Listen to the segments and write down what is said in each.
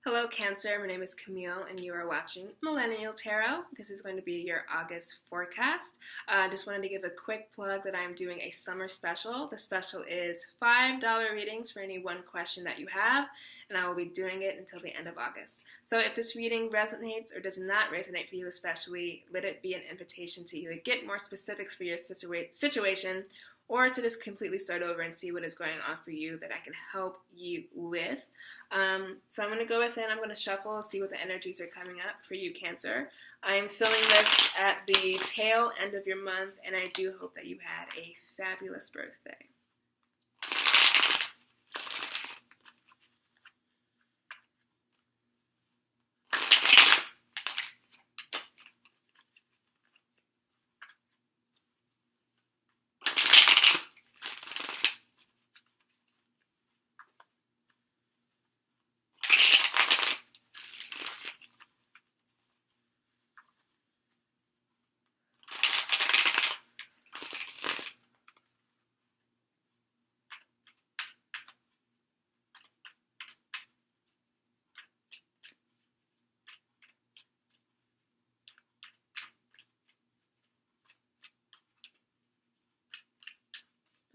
Hello, Cancer. My name is Camille, and you are watching Millennial Tarot. This is going to be your August forecast. Just wanted to give a quick plug that I'm doing a summer special. The special is $5 readings for any one question that you have, and I will be doing it until the end of August. So if this reading resonates or does not resonate for you especially, let it be an invitation to either get more specifics for your situation or to just completely start over and see what is going on for you that I can help you with. So I'm going to go with it. I'm going to shuffle, see what the energies are coming up for you, Cancer. I'm filming this at the tail end of your month, and I do hope that you had a fabulous birthday.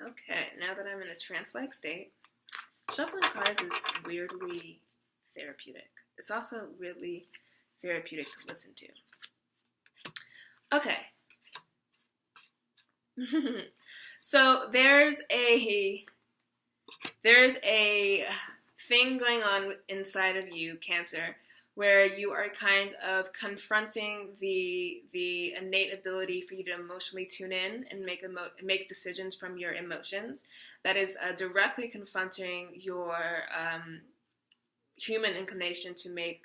Okay, now that I'm in a trance-like state, shuffling cards is weirdly therapeutic. It's also really therapeutic to listen to. Okay. So there's a thing going on inside of you, Cancer, where you are kind of confronting the innate ability for you to emotionally tune in and make decisions from your emotions. That is directly confronting your human inclination to make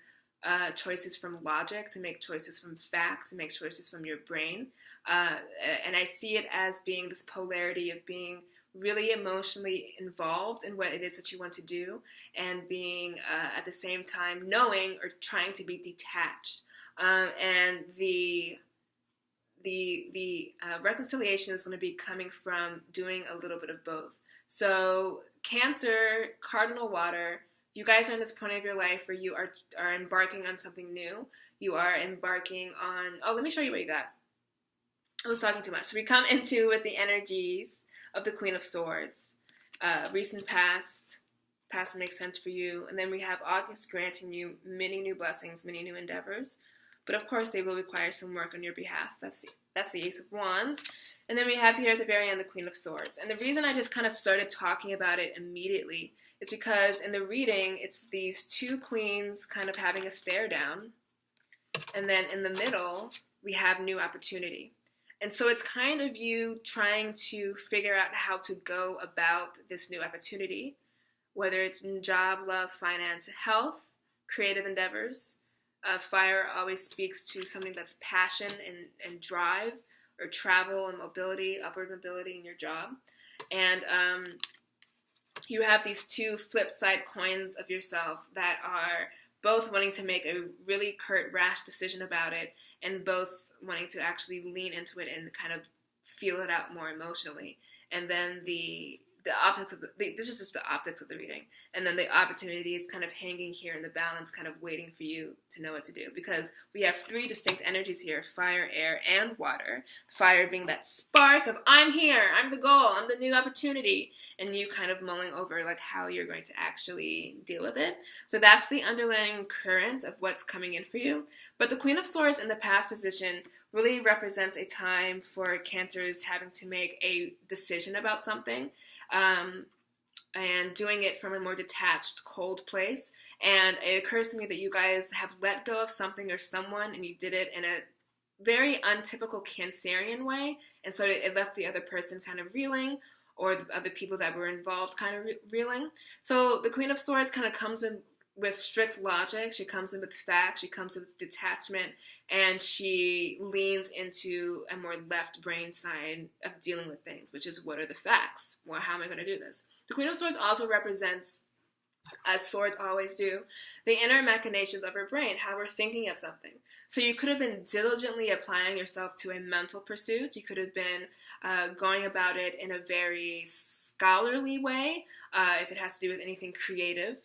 choices from logic, to make choices from facts, to make choices from your brain. And I see it as being this polarity of being really emotionally involved in what it is that you want to do, and being at the same time knowing or trying to be detached. And the reconciliation is going to be coming from doing a little bit of both. So Cancer, Cardinal Water, you guys are in this point of your life where you are embarking on something new. You are embarking on, let me show you what you got. I was talking too much. So we come into with the energies of the Queen of Swords. Recent past makes sense for you. And then we have August granting you many new blessings, many new endeavors. But of course, they will require some work on your behalf. That's the Ace of Wands. And then we have here at the very end the Queen of Swords. And the reason I just kind of started talking about it immediately is because in the reading, it's these two queens kind of having a stare down. And then in the middle, we have new opportunity. And so it's kind of you trying to figure out how to go about this new opportunity, whether it's in job, love, finance, health, creative endeavors. Fire always speaks to something that's passion and drive, or travel and mobility, upward mobility in your job. And you have these two flip side coins of yourself that are both wanting to make a really curt, rash decision about it, and both wanting to actually lean into it and kind of feel it out more emotionally. And then the optics of this is just the optics of the reading. And then the opportunity is kind of hanging here in the balance, kind of waiting for you to know what to do. Because we have three distinct energies here: fire, air, and water. Fire being that spark of, I'm here, I'm the goal, I'm the new opportunity. And you kind of mulling over like how you're going to actually deal with it. So that's the underlying current of what's coming in for you. But the Queen of Swords in the past position really represents a time for Cancers having to make a decision about something, and doing it from a more detached, cold place. And it occurs to me that you guys have let go of something or someone, and you did it in a very untypical Cancerian way. And so it left the other person kind of reeling, or the other people that were involved kind of reeling. So the Queen of Swords kind of comes in with strict logic. She comes in with facts. She comes in with detachment. And she leans into a more left brain side of dealing with things, which is, what are the facts? Well, how am I going to do this? The Queen of Swords also represents, as swords always do, the inner machinations of her brain, how we're thinking of something. So you could have been diligently applying yourself to a mental pursuit. You could have been going about it in a very scholarly way, if it has to do with anything creative.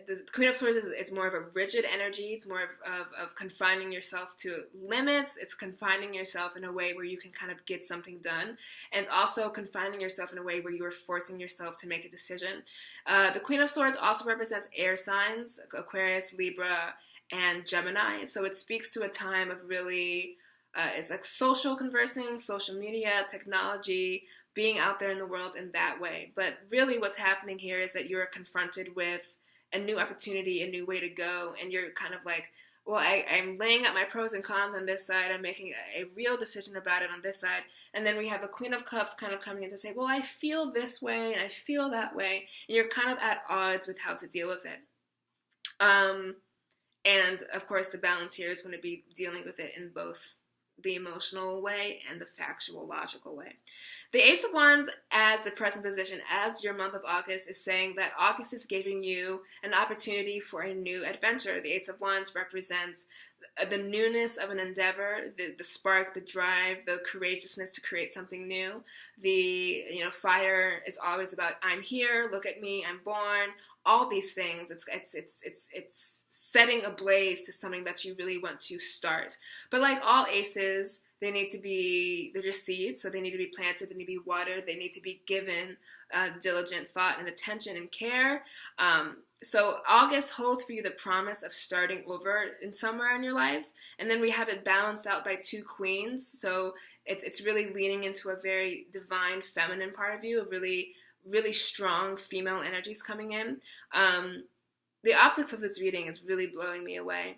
the Queen of Swords is more of a rigid energy. It's more of confining yourself to limits. It's confining yourself in a way where you can kind of get something done, and also confining yourself in a way where you are forcing yourself to make a decision. The Queen of Swords also represents air signs, Aquarius, Libra, and Gemini. So it speaks to a time of really, it's like social conversing, social media, technology, being out there in the world in that way. But really what's happening here is that you're confronted with a new opportunity, a new way to go, and you're kind of like, well, I'm laying out my pros and cons on this side, I'm making a real decision about it on this side, and then we have a Queen of Cups kind of coming in to say, well, I feel this way, and I feel that way, and you're kind of at odds with how to deal with it. And, of course, the balance here is going to be dealing with it in both the emotional way and the factual, logical way. The Ace of Wands as the present position, as your month of August, is saying that August is giving you an opportunity for a new adventure. The Ace of Wands represents the newness of an endeavor, the spark, the drive, the courageousness to create something new. The fire is always about, I'm here, look at me, I'm born. All these things, it's setting ablaze to something that you really want to start. But like all aces, they're just seeds, so they need to be planted, they need to be watered, they need to be given diligent thought and attention and care. So August holds for you the promise of starting over in somewhere in your life, and then we have it balanced out by two queens, so it's really leaning into a very divine feminine part of you, a really strong female energies coming in. The optics of this reading is really blowing me away.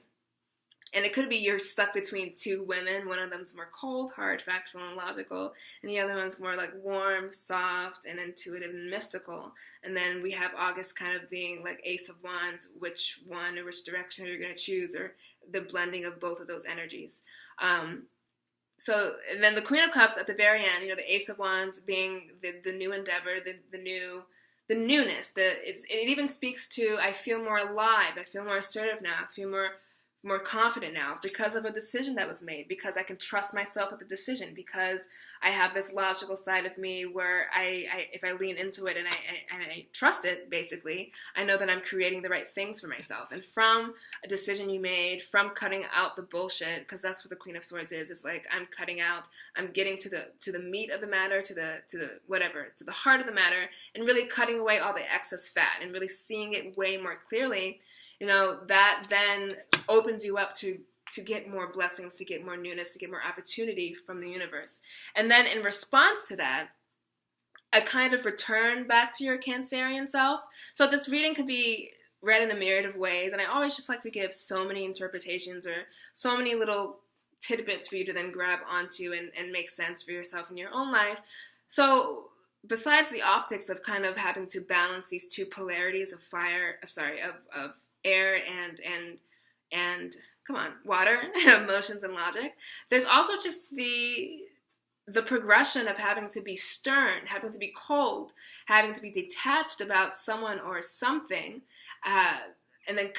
And it could be you're stuck between two women. One of them's more cold, hard, factual, and logical. And the other one's more like warm, soft, and intuitive and mystical. And then we have August kind of being like Ace of Wands, which one or which direction you're going to choose, or the blending of both of those energies. So, and then the Queen of Cups at the very end, the Ace of Wands being the new endeavor, the newness. It even speaks to, I feel more alive, I feel more assertive now, I feel more confident now because of a decision that was made, because I can trust myself with the decision, because I have this logical side of me where if I lean into it and I trust it, basically, I know that I'm creating the right things for myself. And from a decision you made, from cutting out the bullshit, because that's what the Queen of Swords is. It's like I'm cutting out, I'm getting to the meat of the matter, to the heart of the matter, and really cutting away all the excess fat and really seeing it way more clearly. That then opens you up to get more blessings, to get more newness, to get more opportunity from the universe. And then in response to that, a kind of return back to your Cancerian self. So this reading could be read in a myriad of ways, and I always just like to give so many interpretations or so many little tidbits for you to then grab onto and make sense for yourself in your own life. So besides the optics of kind of having to balance these two polarities of air and water, emotions and logic, there's also just the progression of having to be stern, having to be cold, having to be detached about someone or something, and then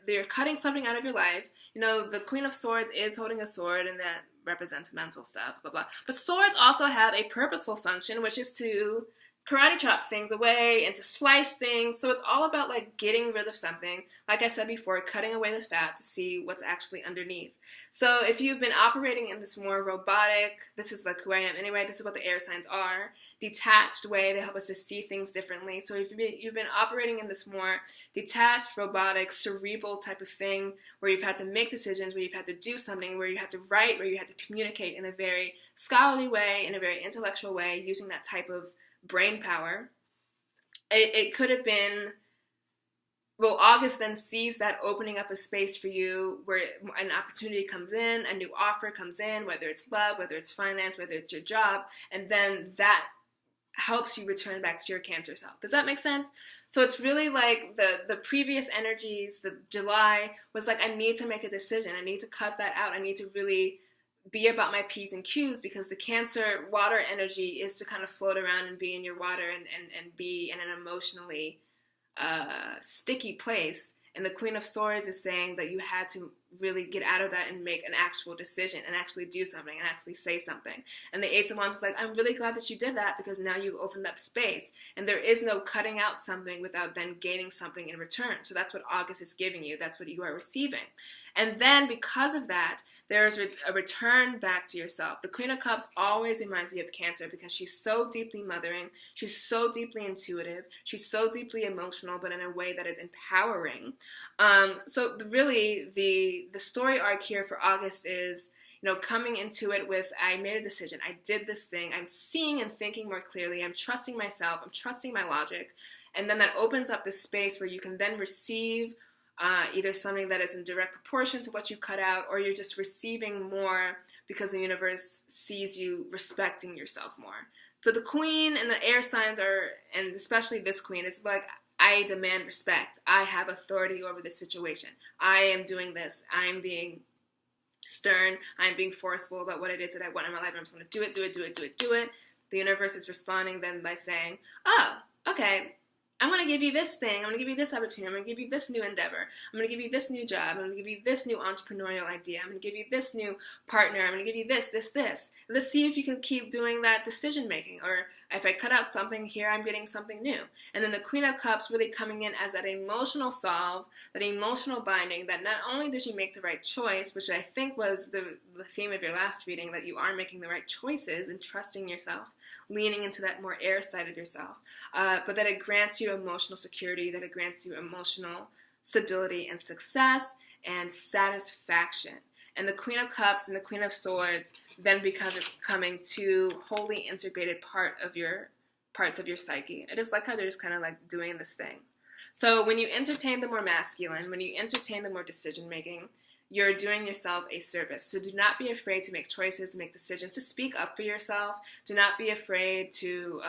they're cutting something out of your life. The Queen of Swords is holding a sword, and that represents mental stuff, blah, blah. But swords also have a purposeful function, which is to karate chop things away and to slice things. So it's all about like getting rid of something. Like I said before, cutting away the fat to see what's actually underneath. So if you've been operating in this more robotic, this is like who I am anyway, this is what the air signs are, detached way, they help us to see things differently. So if you've been operating in this more detached, robotic, cerebral type of thing, where you've had to make decisions, where you've had to do something, where you had to write, where you had to communicate in a very scholarly way, in a very intellectual way, using that type of brain power, it could have been, well, August then sees that opening up a space for you where an opportunity comes in, a new offer comes in, whether it's love, whether it's finance, whether it's your job, and then that helps you return back to your Cancer self. Does that make sense? So it's really like the previous energies, the July was like, I need to make a decision. I need to cut that out. I need to really be about my P's and Q's, because the Cancer water energy is to kind of float around and be in your water and be in an emotionally sticky place. And the Queen of Swords is saying that you had to really get out of that and make an actual decision and actually do something and actually say something. And the Ace of Wands is like, I'm really glad that you did that, because now you've opened up space, and there is no cutting out something without then gaining something in return. So that's what August is giving you. That's what you are receiving. And then because of that, there's a return back to yourself. The Queen of Cups always reminds me of Cancer, because she's so deeply mothering, she's so deeply intuitive, she's so deeply emotional, but in a way that is empowering. So really, the story arc here for August is, coming into it with, I made a decision, I did this thing, I'm seeing and thinking more clearly, I'm trusting myself, I'm trusting my logic, and then that opens up this space where you can then receive either something that is in direct proportion to what you cut out, or you're just receiving more because the universe sees you respecting yourself more. So the Queen and the air signs are, and especially this Queen, is like, I demand respect. I have authority over this situation. I am doing this. I'm being stern. I'm being forceful about what it is that I want in my life. I'm just going to do it, do it, do it, do it, do it. The universe is responding then by saying, oh, okay, I'm going to give you this thing, I'm going to give you this opportunity, I'm going to give you this new endeavor, I'm going to give you this new job, I'm going to give you this new entrepreneurial idea, I'm going to give you this new partner, I'm going to give you this. Let's see if you can keep doing that decision making, or if I cut out something here, I'm getting something new. And then the Queen of Cups really coming in as that emotional solve, that emotional binding, that not only did you make the right choice, which I think was the theme of your last reading, that you are making the right choices and trusting yourself, leaning into that more air side of yourself, but that it grants you emotional security, that it grants you emotional stability and success and satisfaction. And the Queen of Cups and the Queen of Swords then becoming two wholly integrated parts of your psyche. I just like how they're just kind of like doing this thing. So when you entertain the more masculine, when you entertain the more decision making, you're doing yourself a service. So do not be afraid to make choices, to make decisions, to speak up for yourself. Do not be afraid to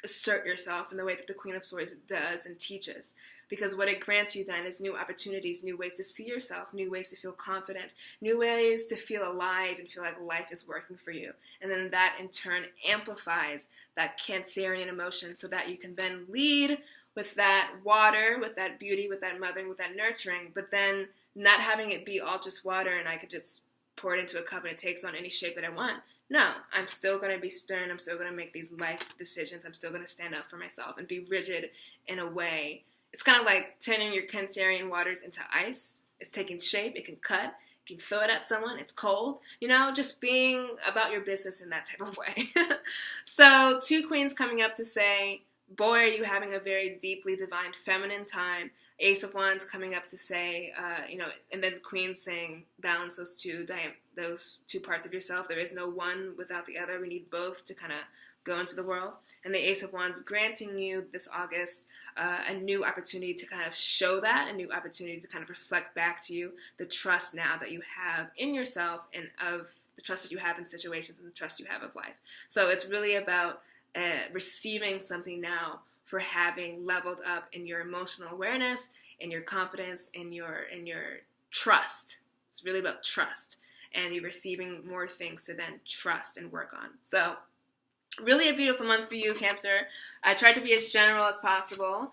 assert yourself in the way that the Queen of Swords does and teaches. Because what it grants you then is new opportunities, new ways to see yourself, new ways to feel confident, new ways to feel alive and feel like life is working for you. And then that in turn amplifies that Cancerian emotion so that you can then lead with that water, with that beauty, with that mothering, with that nurturing, but then not having it be all just water and I could just pour it into a cup and it takes on any shape that I want. No, I'm still going to be stern. I'm still going to make these life decisions. I'm still going to stand up for myself and be rigid in a way. It's kind of like turning your Cancerian waters into ice. It's taking shape. It can cut. You can throw it at someone. It's cold. Just being about your business in that type of way. So 2 queens coming up to say, boy, are you having a very deeply divine feminine time. Ace of Wands coming up to say, and then Queen saying, balance those two parts of yourself. There is no one without the other. We need both to kind of go into the world. And the Ace of Wands granting you this August a new opportunity to kind of show that, a new opportunity to kind of reflect back to you the trust now that you have in yourself and of the trust that you have in situations and the trust you have of life. So it's really about receiving something now for having leveled up in your emotional awareness, in your confidence, in your trust. It's really about trust. And you're receiving more things to then trust and work on. So really a beautiful month for you, Cancer. I tried to be as general as possible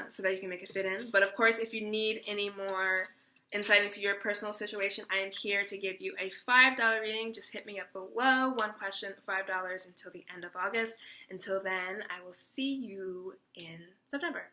so that you can make it fit in. But of course, if you need any more insight into your personal situation, I am here to give you a $5 reading. Just hit me up below. One question, $5 until the end of August. Until then, I will see you in September.